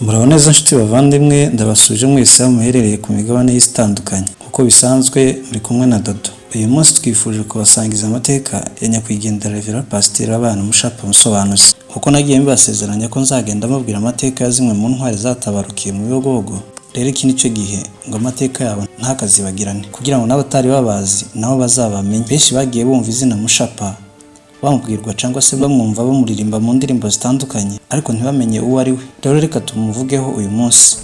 Muraho neza nshuti bavandimwe, ndabasuje mwese aho muherereye ku migabane y'isi itandukanye. Nk'uko bisanzwe muri kumwe na Dodo. Uyu munsi twifuje kubasangiza amateka ya nyakwigendera Rev Pasiteri Abana Mushapa Musobanuzi. Nk'uko nagiye mbasezeranya ko nzagenda mubwira amateka ya zimwe mu ntwari zatabarukiye mu Bibogobogo, rero iki nicyo gihe ngo amateka yabo ntakazibagirane, kugira ngo n'abatari babazi nabo bazabamenye. Benshi bagiye bumva izina Mushapa bamubwirwa cyangwa se bamwumva bamuririmba mu ndirimbo zitandukanye, ariko ntibamenye uwo ari we. Rero reka tumuvugeho uyu munsi.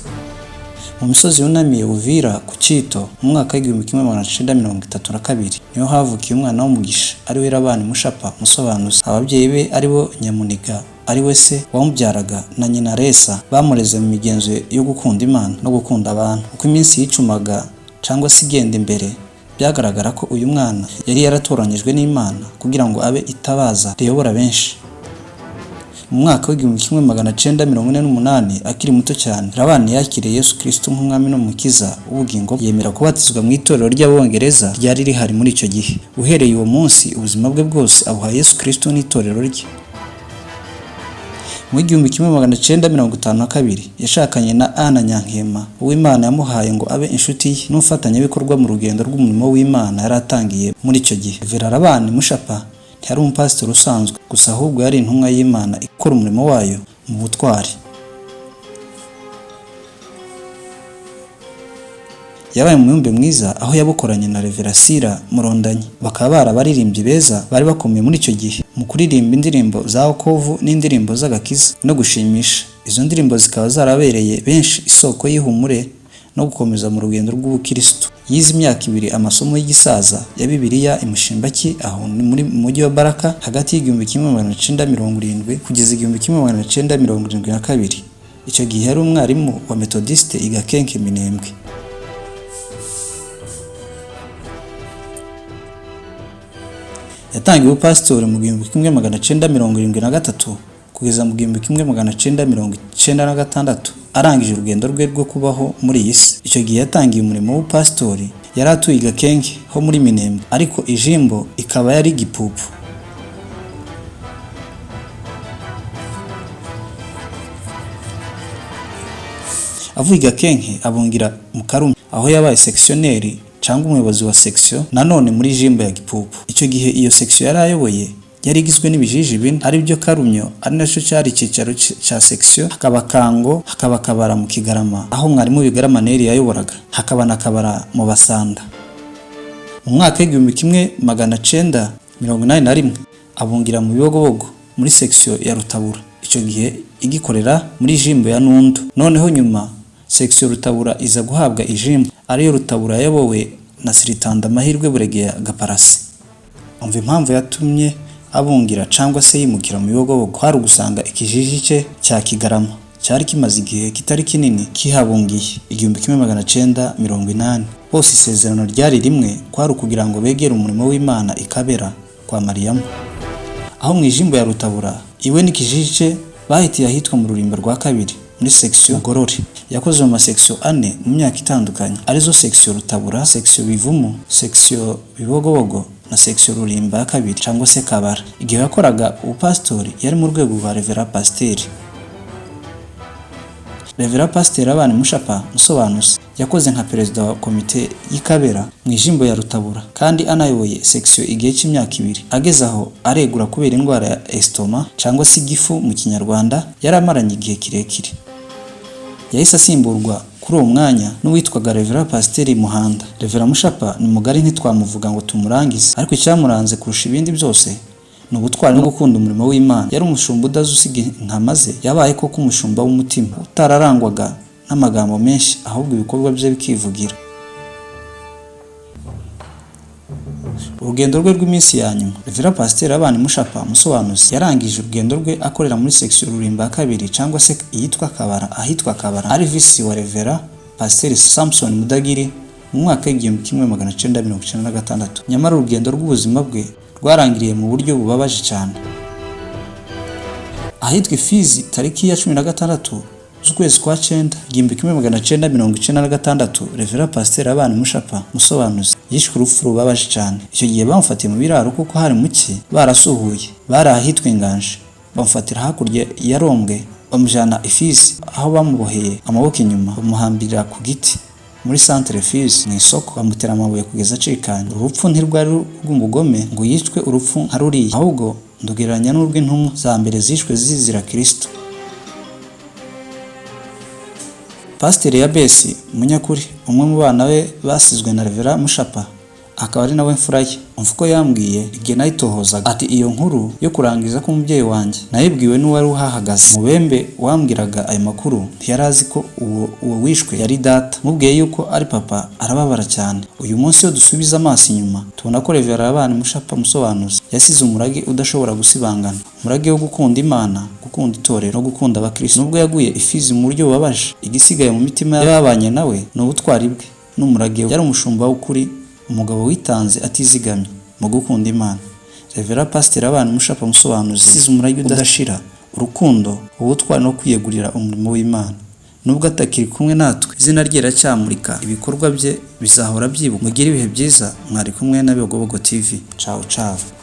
Mu misozi yunamiye Uvira ku Cyito mu mwaka w'1932 niho havukiye umwana w'umugisha ari we Rabani Mushapa Musobanuzi. Ababyeyi be ari bo Nyamuniga ari we se wamubyaraga na nyina Resa bamureze mu migenzo yo gukunda Imana no gukunda abantu. Uko iminsi yicumaga cyangwa se igenda imbere, byagaragara ko uyu mwana yari yaratoranyijwe n'Imana kugira ngo abe itabaza riyobora benshi. Mu mwaka w'1948 akiri muto cyane, Rabani yakiriye Yesu Kristo nk'umwami n'umukiza w'ubugingo, yemera kubatizwa mu itorero ry'Abongereza ryari rihari muri icyo gihe. Uhereye uwo munsi ubuzima bwe bwose abuha Yesu Kristo n'itorero rye. Mu 1952 yashakanye na Ana Nyankema, uw'Imana yamuhaye ngo abe inshuti ye n'umufatanyabikorwa mu rugendo rw'umurimo w'Imana yari atangiye muri icyo gihe. Rev Rabani Mushapa ntiyari umupasiteri usanzwe gusa, ahubwo yari intumwa y'Imana ikora umurimo wayo mu butwari. Yabaye umuyumbe mwiza aho yabukoranye na Rev Sira Murondanyi, bakaba barabaririmbyi beza bari bakomeye muri icyo gihe mu kuririmba indirimbo za wokovu n'indirimbo z'agakiza no gushimisha. Izo ndirimbo zikaba zarabereye benshi isoko y'ihumure no gukomeza mu rugendo rw'ubukristo. Yize imyaka 2 amasomo y'igisaza ya Bibiliya imushimba-ki aho ni muri mujyi wa Baraka hagati y'1970 kugeza 1972. Icyo gihe yari umwarimu wa Methodiste i Gakenke Minembwe. Yatangiye ubupasitori mu 1973 kugeza mu 1996 arangije urugendo rwe rwo kubaho muri iyi si. Icyo gihe yatangiye umurimo w'ubupasitori yari atuye i Gakenke ho muri Minembwe, ariko ijimbo ikaba yari Gipupu. Avuye i Gakenke abungira mu Karume aho yabaye sectionnaire cyangwa umuyobozi wa section nanone muri jimbo ya Gipupu. Icyo gihe iyo section yari ayoboye yari igizwe n'ibijiji bine, ari byo Karumyo ari nacyo cyari icyicaro cya section, hakaba Kango, hakaba Kabara mu Kigarama aho mwarimu Bigarama Neri yayoboraga, hakaba na Kabara mu Basanda. Mu mwaka w'1981 abungira mu Bibogobogo muri section ya Rutabura, icyo gihe igikorera muri jimbo ya Nundu. Noneho nyuma section Rutabura iza guhabwa ijimbo ariyo Rutabura yayobowe na Siritanda Mahirwe Buregeya Gaparasi. Umva impamvu yatumye abungira cyangwa se yimukira mu Bibogobogo, hari ugusanga ikijiji cye cya Kigarama cyari kimaze igihe kitari kinini kihabungiye 1980. Bose isezerano ryari rimwe, kwari kugira ngo begere umurimo w'Imana ikabera kwa Mariyamu. Aho mu ijimbo ya Rutabura iwe n'ikijiji cye bahitiye ahitwa mu Rulimba rwa kabiri muri section Gorore. Yakoze mu section 4 mu myaka itandukanye, arizo section Rutabura, section Bivumu, section Bibogobogo na section Rulimba kabiri cyangwa se Kabara. Igihe yakoraga ubupasitori yari mu rwego rwa Rev Pasiteri. Rev Pasiteri Abana Mushapa Musobanuzi yakoze nka perezida wa komite y'Ikabera mu ijimbo ya Rutabura, kandi anayoboye section igihe cy'imyaka 2. Ageze aho aregura kubera indwara ya estoma cyangwa se igifu mu Kinyarwanda, yari amaranye igihe kirekire. Yahise asimburwa kuri uwo mwanya n'uwitwaga Rev Pasiteri Muhanda. Rev Mushapa ni mugari ntitwamuvuga ngo tumurangize, ariko icyamuranze kurusha ibindi byose ni ubutwari no gukunda umurimo w'Imana. Yari umushumba udazusiga intama ze, yabaye koko umushumba w'umutima utararangwaga n'amagambo menshi, ahubwo ibikorwa bye bikivugira. Urugendo rwe rw'iminsi ya nyuma, Rev Pasiteri Abana Mushapa Musobanuzi yarangije urugendo rwe akorera muri section Rulimba kabiri cyangwa se iyitwa Kabara, ahitwa Kabara ari visi wa Rev Pasiteri Samson Mudagiri mu mwaka w'1996. Nyamara urugendo rw'ubuzima bwe rwarangiriye mu buryo bubabaje cyane. Ahitwa Fizi tariki ya 16 z'ukwezi kwa 9 1996, Rev Pasiteri Abana Mushapa Musobanuzi yishwe urupfu rubabaje cyane. Icyo gihe bamufatiye mu biraro kuko hari muki barasuhuye, bari ahitwa Inganje, bamufatira hakurya ya Rombwe bamujyana Fizi, aho bamuboheye amaboko inyuma bamuhambirira ku giti muri centre Fizi mu isoko, bamutera amabuye kugeza acikanye. Urupfu ntirwari rw'umugome ngo yicwe urupfu nka ruriya, ahubwo ndugereranya n'urw'intumwa za mbere zishwe zizira Kristo. Pasiteri Yabesi Munyakuri, umwe mu bana be basizwe na Rev Mushapa, akaba ari nawe mfura ye, umva uko yambwiye igihe nayitohozaga. Ati iyo nkuru yo kurangiza k'umubyeyi wanjye nayibwiwe n'uwari uhahagaze. Mubembe wambwiraga ayo makuru ntiyari azi ko uwo wishwe yari data. Mubwiye yuko ari papa arababara cyane. Uyu munsi iyo dusubiza amaso inyuma tubona ko Rev Mushapa Musobanuzi yasize umurage udashobora gusibangana, umurage wo gukunda Imana, gukunda itorero no gukunda abakristo. Nubwo yaguye Fizi mu buryo bubabaje, igisigaye mu mitima y'ababanye nawe ni ubutwari bwe n'umurage we. Yari umushumba w'ukuri, umugabo witanze atizigamye mu gukunda Imana. Rev Pasiteri Mushapa Musobanuzi yasize umurage udashira, urukundo, ubutwari no kwiyegurira umurimo w'Imana. Nubwo atakiri kumwe natwe, izina rye riracyamurika, ibikorwa bye bizahora byibukwa. Mugire ibihe byiza, mwari kumwe na Bigobogo TV. Ciao ciao.